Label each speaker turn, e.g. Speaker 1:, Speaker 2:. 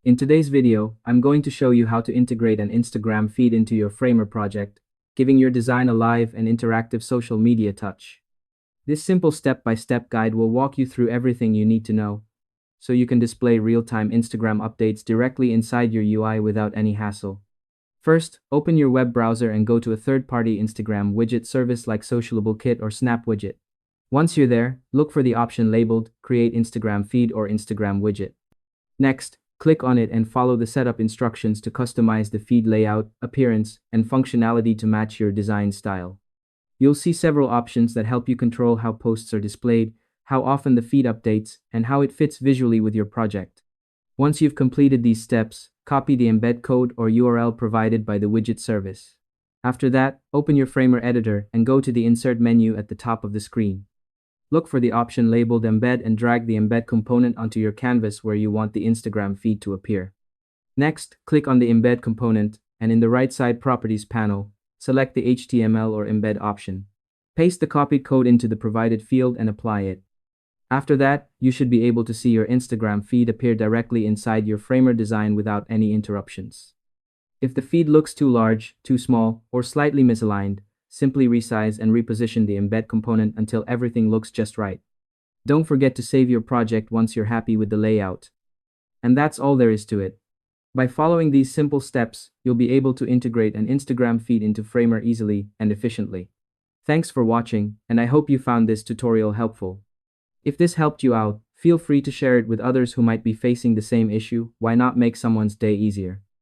Speaker 1: In today's video, I'm going to show you how to integrate an Instagram feed into your Framer project, giving your design a live and interactive social media touch. This simple step-by-step guide will walk you through everything you need to know, so you can display real-time Instagram updates directly inside your UI without any hassle. First, open your web browser and go to a third-party Instagram widget service like Socialable Kit or Snap Widget. Once you're there, look for the option labeled Create Instagram Feed or Instagram Widget. Next, click on it and follow the setup instructions to customize the feed layout, appearance, and functionality to match your design style. You'll see several options that help you control how posts are displayed, how often the feed updates, and how it fits visually with your project. Once you've completed these steps, copy the embed code or URL provided by the widget service. After that, open your Framer editor and go to the Insert menu at the top of the screen. Look for the option labeled Embed and drag the embed component onto your canvas where you want the Instagram feed to appear. Next, click on the embed component, and in the right side Properties panel, select the HTML or embed option. Paste the copied code into the provided field and apply it. After that, you should be able to see your Instagram feed appear directly inside your Framer design without any interruptions. If the feed looks too large, too small, or slightly misaligned, simply resize and reposition the embed component until everything looks just right. Don't forget to save your project once you're happy with the layout. And that's all there is to it. By following these simple steps, you'll be able to integrate an Instagram feed into Framer easily and efficiently. Thanks for watching, and I hope you found this tutorial helpful. If this helped you out, feel free to share it with others who might be facing the same issue. Why not make someone's day easier?